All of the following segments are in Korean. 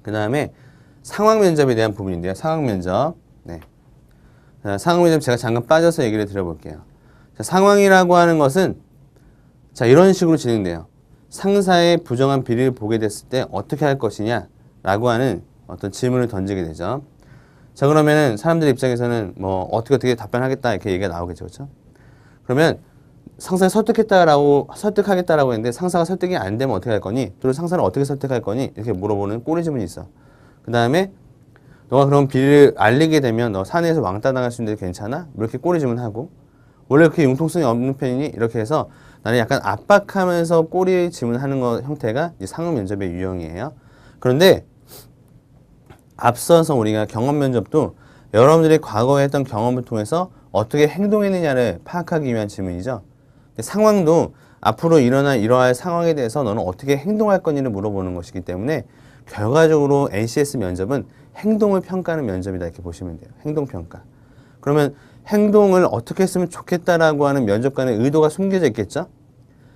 그 다음에 상황 면접에 대한 부분인데요. 상황 면접. 네. 자, 상황 면접 제가 잠깐 빠져서 얘기를 드려볼게요. 자, 상황이라고 하는 것은 자, 이런 식으로 진행돼요. 상사의 부정한 비리를 보게 됐을 때 어떻게 할 것이냐 라고 하는 어떤 질문을 던지게 되죠. 자, 그러면은 사람들 입장에서는 뭐 어떻게 답변하겠다 이렇게 얘기가 나오겠죠. 그렇죠? 그러면 상사를 설득하겠다라고 했는데 상사가 설득이 안 되면 어떻게 할 거니? 그리고 상사를 어떻게 설득할 거니? 이렇게 물어보는 꼬리 질문이 있어. 그 다음에 너가 그럼 비리를 알리게 되면 너 사내에서 왕따 당할 수 있는데 괜찮아? 뭐 이렇게 꼬리 질문하고 원래 그렇게 융통성이 없는 편이니? 이렇게 해서 나는 약간 압박하면서 꼬리 질문하는 거 형태가 이제 상업 면접의 유형이에요. 그런데 앞서서 우리가 경험 면접도 여러분들이 과거에 했던 경험을 통해서 어떻게 행동했느냐를 파악하기 위한 질문이죠. 상황도 앞으로 일어날 이러할 상황에 대해서 너는 어떻게 행동할 거니를 물어보는 것이기 때문에 결과적으로 NCS 면접은 행동을 평가하는 면접이다 이렇게 보시면 돼요. 행동평가. 그러면 행동을 어떻게 했으면 좋겠다라고 하는 면접관의 의도가 숨겨져 있겠죠?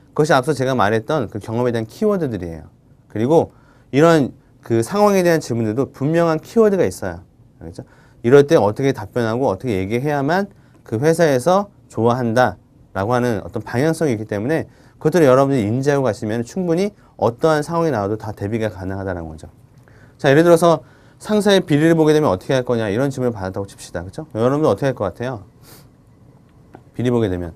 그것이 앞서 제가 말했던 그 경험에 대한 키워드들이에요. 그리고 이런 그 상황에 대한 질문들도 분명한 키워드가 있어요. 알겠죠? 이럴 때 어떻게 답변하고 어떻게 얘기해야만 그 회사에서 좋아한다 라고 하는 어떤 방향성이 있기 때문에 그것들을 여러분들이 인지하고 가시면 충분히 어떠한 상황이 나와도 다 대비가 가능하다는 거죠. 자, 예를 들어서 상사의 비리를 보게 되면 어떻게 할 거냐 이런 질문을 받았다고 칩시다. 그렇죠? 여러분들 어떻게 할 것 같아요? 비리 보게 되면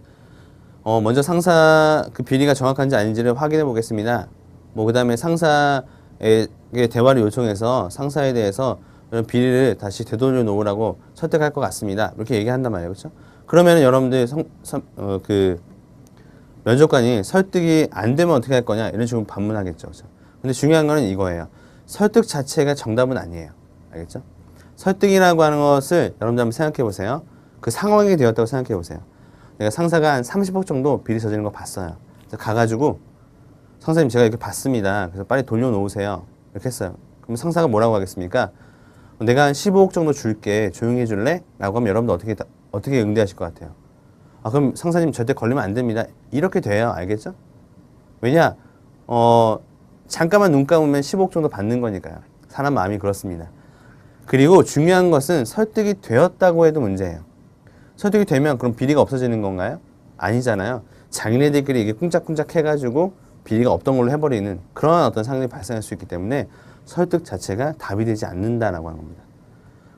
먼저 상사 그 비리가 정확한지 아닌지를 확인해 보겠습니다. 뭐 그 다음에 상사에게 대화를 요청해서 상사에 대해서 이런 비리를 다시 되돌려 놓으라고 설득할 것 같습니다. 이렇게 얘기한단 말이에요. 그렇죠? 그러면 여러분들 그 면접관이 설득이 안 되면 어떻게 할 거냐 이런 식으로 반문하겠죠. 그렇죠? 근데 중요한 거는 이거예요. 설득 자체가 정답은 아니에요. 알겠죠? 설득이라고 하는 것을 여러분들 한번 생각해 보세요. 그 상황이 되었다고 생각해 보세요. 내가 상사가 한 30억 정도 비리 저지른 거 봤어요. 그래서 가가지고 상사님 제가 이렇게 봤습니다. 그래서 빨리 돌려놓으세요. 이렇게 했어요. 그럼 상사가 뭐라고 하겠습니까? 내가 한 15억 정도 줄게. 조용히 해줄래? 라고 하면 여러분들 어떻게 응대하실 것 같아요? 아, 그럼 상사님 절대 걸리면 안 됩니다. 이렇게 돼요. 알겠죠? 왜냐? 잠깐만 눈 감으면 15억 정도 받는 거니까요. 사람 마음이 그렇습니다. 그리고 중요한 것은 설득이 되었다고 해도 문제예요. 설득이 되면 그럼 비리가 없어지는 건가요? 아니잖아요. 자기네들끼리 이게 꿍짝꿍짝 해가지고 비리가 없던 걸로 해버리는 그런 어떤 상황이 발생할 수 있기 때문에 설득 자체가 답이 되지 않는다라고 하는 겁니다.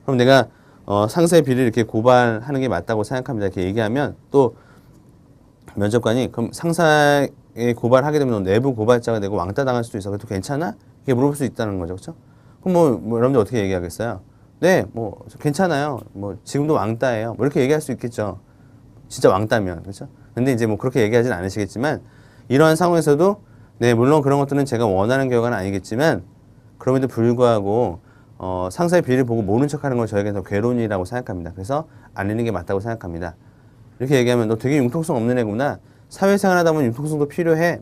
그럼 내가 상사의 비리를 이렇게 고발하는 게 맞다고 생각합니다. 이렇게 얘기하면 또 면접관이 그럼 상사에 고발하게 되면 내부 고발자가 되고 왕따 당할 수도 있어. 그래도 괜찮아? 이렇게 물어볼 수 있다는 거죠. 그렇죠? 그럼 뭐 여러분들 어떻게 얘기하겠어요? 네, 뭐 괜찮아요. 뭐 지금도 왕따예요. 뭐 이렇게 얘기할 수 있겠죠. 진짜 왕따면. 그렇죠? 근데 이제 뭐 그렇게 얘기하진 않으시겠지만 이러한 상황에서도 네, 물론 그런 것들은 제가 원하는 결과는 아니겠지만 그럼에도 불구하고 상사의 비리를 보고 모른 척하는 걸 저에게는 더 괴로운이라고 생각합니다. 그래서 알리는 게 맞다고 생각합니다. 이렇게 얘기하면 너 되게 융통성 없는 애구나. 사회생활 하다 보면 융통성도 필요해.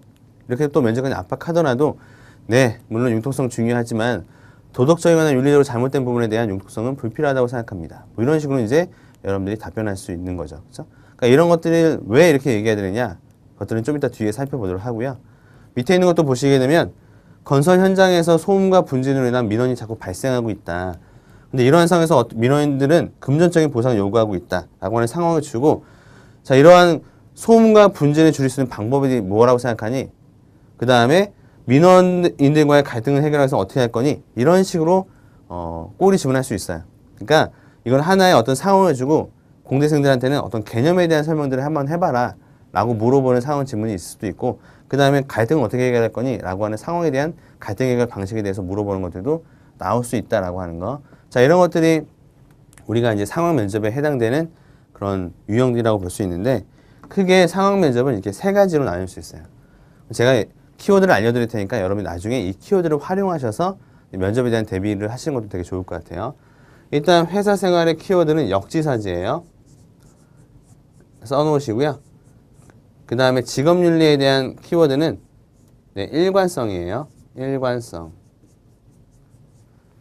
이렇게 또 면접관이 압박하더라도 네, 물론 융통성 중요하지만 도덕적이거나 윤리적으로 잘못된 부분에 대한 융통성은 불필요하다고 생각합니다. 뭐 이런 식으로 이제 여러분들이 답변할 수 있는 거죠. 그렇죠? 그러니까 이런 것들을 왜 이렇게 얘기해야 되느냐? 그것들은 좀 이따 뒤에 살펴보도록 하고요. 밑에 있는 것도 보시게 되면 건설 현장에서 소음과 분진으로 인한 민원이 자꾸 발생하고 있다. 근데 이러한 상황에서 민원인들은 금전적인 보상을 요구하고 있다라고 하는 상황을 주고 자, 이러한 소음과 분진을 줄일 수 있는 방법이 뭐라고 생각하니? 그 다음에 민원인들과의 갈등을 해결해서 어떻게 할 거니? 이런 식으로 꼬리 질문할 수 있어요. 그러니까 이건 하나의 어떤 상황을 주고 공대생들한테는 어떤 개념에 대한 설명들을 한번 해봐라 라고 물어보는 상황 질문이 있을 수도 있고 그 다음에 갈등을 어떻게 해결할 거니? 라고 하는 상황에 대한 갈등 해결 방식에 대해서 물어보는 것들도 나올 수 있다라고 하는 거. 자, 이런 것들이 우리가 이제 상황 면접에 해당되는 그런 유형들이라고 볼 수 있는데 크게 상황 면접은 이렇게 세 가지로 나눌 수 있어요. 제가 키워드를 알려드릴 테니까 여러분이 나중에 이 키워드를 활용하셔서 면접에 대한 대비를 하시는 것도 되게 좋을 것 같아요. 일단 회사 생활의 키워드는 역지사지예요. 써놓으시고요. 그 다음에 직업윤리에 대한 키워드는 네, 일관성이에요. 일관성.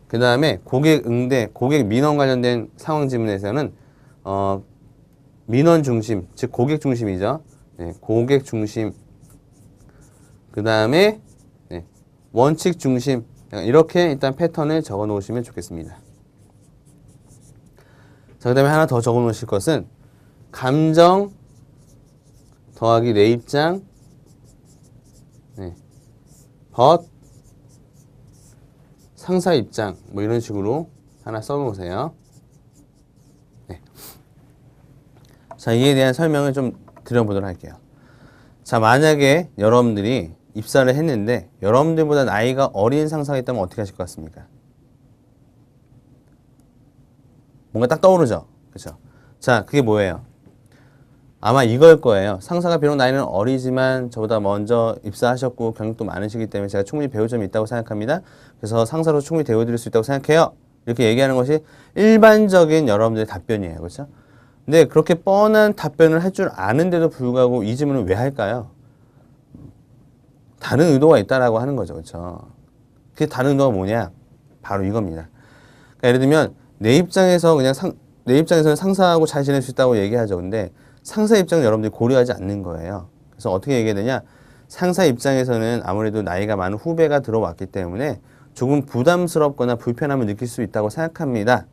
그 다음에 고객 응대, 고객 민원 관련된 상황 질문에서는 민원 중심, 즉 고객 중심이죠. 네, 고객 중심. 그 다음에 네, 원칙 중심, 이렇게 일단 패턴을 적어 놓으시면 좋겠습니다. 자, 그 다음에 하나 더 적어 놓으실 것은 감정 더하기 내 입장 but 상사 입장 뭐 이런 식으로 하나 써 놓으세요. 자, 이에 대한 설명을 좀 드려보도록 할게요. 자, 만약에 여러분들이 입사를 했는데 여러분들보다 나이가 어린 상사가 있다면 어떻게 하실 것 같습니까? 뭔가 딱 떠오르죠? 그렇죠? 자, 그게 뭐예요? 아마 이걸 거예요. 상사가 비록 나이는 어리지만 저보다 먼저 입사하셨고 경력도 많으시기 때문에 제가 충분히 배울 점이 있다고 생각합니다. 그래서 상사로 충분히 대우드릴 수 있다고 생각해요. 이렇게 얘기하는 것이 일반적인 여러분들의 답변이에요. 그렇죠? 근데 그렇게 뻔한 답변을 할 줄 아는데도 불구하고 이 질문을 왜 할까요? 다른 의도가 있다라고 하는 거죠. 그렇죠? 그게 다른 의도가 뭐냐? 바로 이겁니다. 그러니까 예를 들면 내 입장에서 내 입장에서는 상사하고 잘 지낼 수 있다고 얘기하죠. 근데 상사 입장을 여러분들이 고려하지 않는 거예요. 그래서 어떻게 얘기해야 되냐? 상사 입장에서는 아무래도 나이가 많은 후배가 들어왔기 때문에 조금 부담스럽거나 불편함을 느낄 수 있다고 생각합니다.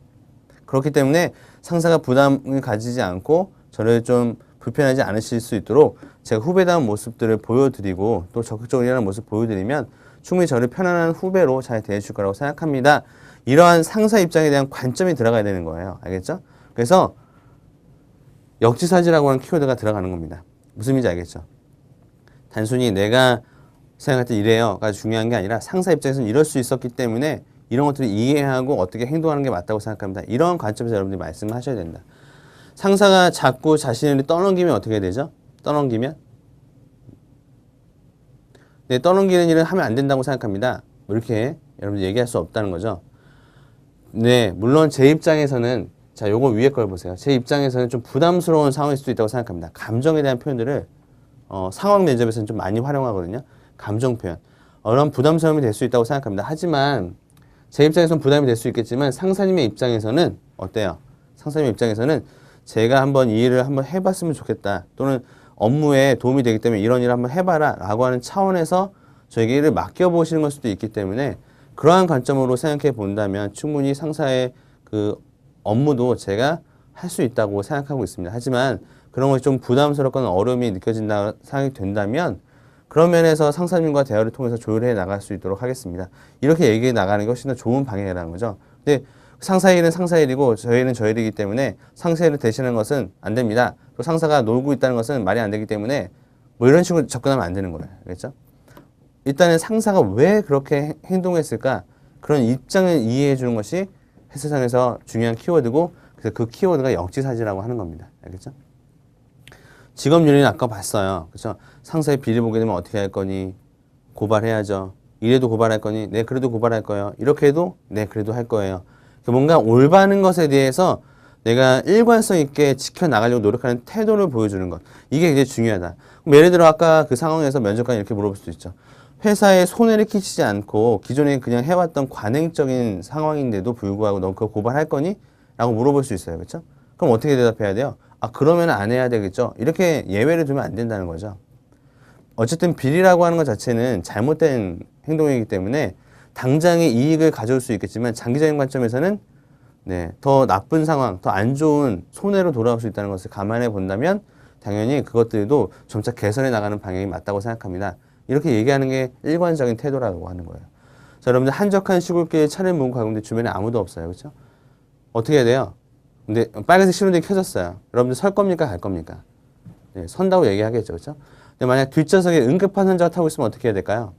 그렇기 때문에 상사가 부담을 가지지 않고 저를 좀 불편하지 않으실 수 있도록 제가 후배다운 모습들을 보여드리고 또 적극적으로 일하는 모습 보여드리면 충분히 저를 편안한 후배로 잘 대해줄 거라고 생각합니다. 이러한 상사 입장에 대한 관점이 들어가야 되는 거예요. 알겠죠? 그래서 역지사지라고 하는 키워드가 들어가는 겁니다. 무슨 의미인지 알겠죠? 단순히 내가 생각할 때 이래요가 중요한 게 아니라 상사 입장에서는 이럴 수 있었기 때문에 이런 것들을 이해하고 어떻게 행동하는 게 맞다고 생각합니다. 이런 관점에서 여러분들이 말씀을 하셔야 된다. 상사가 자꾸 자신을 떠넘기면 어떻게 되죠? 떠넘기면? 네, 떠넘기는 일은 하면 안 된다고 생각합니다. 이렇게 여러분들 얘기할 수 없다는 거죠. 네, 물론 제 입장에서는 자, 요거 위에 걸 보세요. 제 입장에서는 좀 부담스러운 상황일 수도 있다고 생각합니다. 감정에 대한 표현들을 상황 면접에서는 좀 많이 활용하거든요. 감정 표현. 이런 부담스러움이 될 수 있다고 생각합니다. 하지만 제 입장에서는 부담이 될 수 있겠지만 상사님의 입장에서는 어때요? 상사님 입장에서는 제가 한번 이 일을 한번 해봤으면 좋겠다. 또는 업무에 도움이 되기 때문에 이런 일을 한번 해봐라 라고 하는 차원에서 저에게 일을 맡겨보시는 걸 수도 있기 때문에 그러한 관점으로 생각해 본다면 충분히 상사의 그 업무도 제가 할 수 있다고 생각하고 있습니다. 하지만 그런 것이 좀 부담스럽거나 어려움이 느껴진다 생각이 된다면 그런 면에서 상사님과 대화를 통해서 조율해 나갈 수 있도록 하겠습니다. 이렇게 얘기해 나가는 것이 더 좋은 방향이라는 거죠. 근데 상사 일은 상사 일이고 저희 일은 저희 일이기 때문에 상사 일을 대신하는 것은 안 됩니다. 또 상사가 놀고 있다는 것은 말이 안 되기 때문에 뭐 이런 식으로 접근하면 안 되는 거예요. 알겠죠? 일단은 상사가 왜 그렇게 행동했을까? 그런 입장을 이해해 주는 것이 회사상에서 중요한 키워드고 그래서 그 키워드가 역지사지라고 하는 겁니다. 알겠죠? 직업 윤리는 아까 봤어요. 그렇죠? 상사의 비리 보게 되면 어떻게 할 거니? 고발해야죠. 이래도 고발할 거니? 네, 그래도 고발할 거예요. 이렇게 해도? 네, 그래도 할 거예요. 뭔가 올바른 것에 대해서 내가 일관성 있게 지켜나가려고 노력하는 태도를 보여주는 것. 이게 굉장히 중요하다. 그럼 예를 들어 아까 그 상황에서 면접관이 이렇게 물어볼 수도 있죠. 회사에 손해를 끼치지 않고 기존에 그냥 해왔던 관행적인 상황인데도 불구하고 너 그거 고발할 거니? 라고 물어볼 수 있어요. 그렇죠? 그럼 어떻게 대답해야 돼요? 아, 그러면 안 해야 되겠죠? 이렇게 예외를 두면 안 된다는 거죠. 어쨌든 비리라고 하는 것 자체는 잘못된 행동이기 때문에 당장의 이익을 가져올 수 있겠지만 장기적인 관점에서는 네, 더 나쁜 상황, 더 안 좋은 손해로 돌아올 수 있다는 것을 감안해 본다면 당연히 그것들도 점차 개선해 나가는 방향이 맞다고 생각합니다. 이렇게 얘기하는 게 일관적인 태도라고 하는 거예요. 자, 여러분들 한적한 시골길에 차를 몰고 가고 있는데 주변에 아무도 없어요. 그렇죠? 어떻게 해야 돼요? 근데 빨간색 신호등이 켜졌어요. 여러분들 설 겁니까? 갈 겁니까? 네, 선다고 얘기하겠죠. 그렇죠? 근데 만약 뒷좌석에 응급한 환자가 타고 있으면 어떻게 해야 될까요?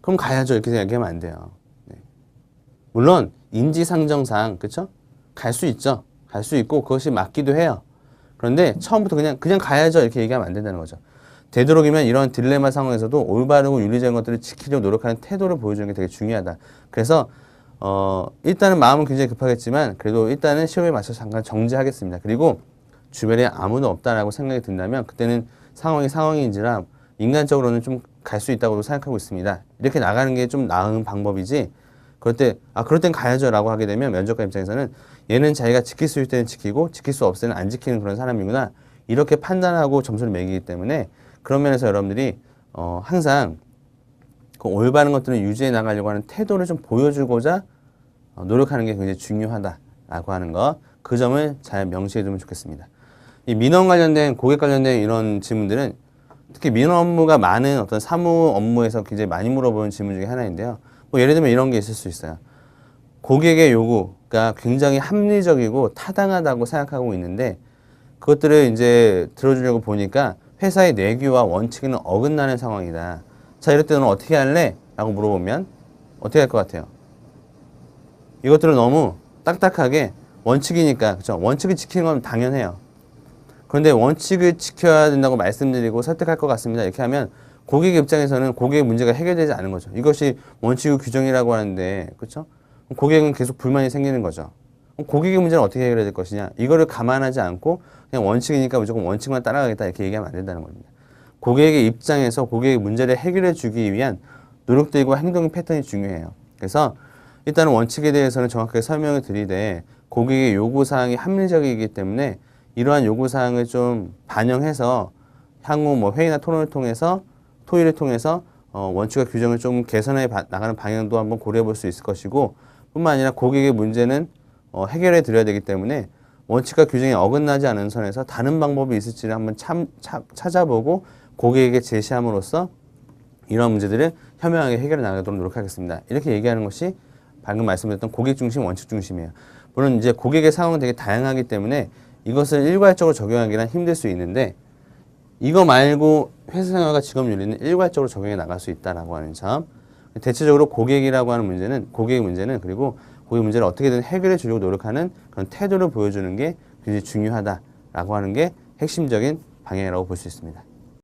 그럼 가야죠. 이렇게 생각하면 안 돼요. 네. 물론 인지상정상 그렇죠? 갈 수 있죠. 갈 수 있고 그것이 맞기도 해요. 그런데 처음부터 그냥 가야죠. 이렇게 얘기하면 안 된다는 거죠. 되도록이면 이런 딜레마 상황에서도 올바르고 윤리적인 것들을 지키려고 노력하는 태도를 보여주는 게 되게 중요하다. 그래서 일단은 마음은 굉장히 급하겠지만 그래도 일단은 시험에 맞춰서 잠깐 정지하겠습니다. 그리고 주변에 아무도 없다라고 생각이 든다면 그때는 상황인지라 인간적으로는 좀 갈 수 있다고 생각하고 있습니다. 이렇게 나가는 게 좀 나은 방법이지 그럴 땐 가야죠 라고 하게 되면 면접관 입장에서는 얘는 자기가 지킬 수 있을 때는 지키고 지킬 수 없을 때는 안 지키는 그런 사람이구나 이렇게 판단하고 점수를 매기기 때문에 그런 면에서 여러분들이 항상 그 올바른 것들을 유지해 나가려고 하는 태도를 좀 보여주고자 노력하는 게 굉장히 중요하다라고 하는 거, 그 점을 잘 명시해 두면 좋겠습니다. 이 민원 관련된, 고객 관련된 이런 질문들은 특히 민원 업무가 많은 어떤 사무 업무에서 굉장히 많이 물어보는 질문 중에 하나인데요. 뭐 예를 들면 이런 게 있을 수 있어요. 고객의 요구가 굉장히 합리적이고 타당하다고 생각하고 있는데 그것들을 이제 들어주려고 보니까 회사의 내규와 원칙에는 어긋나는 상황이다. 자, 이럴 때 너는 어떻게 할래? 라고 물어보면 어떻게 할 것 같아요? 이것들을 너무 딱딱하게 원칙이니까, 그렇죠? 원칙을 지키는 건 당연해요. 그런데 원칙을 지켜야 된다고 말씀드리고 설득할 것 같습니다. 이렇게 하면 고객 입장에서는 고객의 문제가 해결되지 않은 거죠. 이것이 원칙의 규정이라고 하는데, 그렇죠? 고객은 계속 불만이 생기는 거죠. 고객의 문제는 어떻게 해결해야 될 것이냐? 이거를 감안하지 않고 그냥 원칙이니까 무조건 원칙만 따라가겠다 이렇게 얘기하면 안 된다는 겁니다. 고객의 입장에서 고객의 문제를 해결해 주기 위한 노력들과 행동 패턴이 중요해요. 그래서 일단은 원칙에 대해서는 정확하게 설명을 드리되 고객의 요구사항이 합리적이기 때문에 이러한 요구사항을 좀 반영해서 향후 뭐 회의나 토론을 통해서 토의를 통해서 원칙과 규정을 좀 개선해 나가는 방향도 한번 고려해 볼 수 있을 것이고 뿐만 아니라 고객의 문제는 해결해 드려야 되기 때문에 원칙과 규정이 어긋나지 않은 선에서 다른 방법이 있을지를 한번 찾아보고 고객에게 제시함으로써 이러한 문제들을 현명하게 해결해 나가도록 노력하겠습니다. 이렇게 얘기하는 것이 방금 말씀드렸던 고객 중심, 원칙 중심이에요. 물론 이제 고객의 상황은 되게 다양하기 때문에 이것을 일괄적으로 적용하기는 힘들 수 있는데 이거 말고 회사 생활과 직업 윤리는 일괄적으로 적용해 나갈 수 있다라고 하는 점. 대체적으로 고객이라고 하는 문제는 고객의 문제는 그리고 고객 문제를 어떻게든 해결해 주려고 노력하는 그런 태도를 보여주는 게 굉장히 중요하다라고 하는 게 핵심적인 방향이라고 볼 수 있습니다.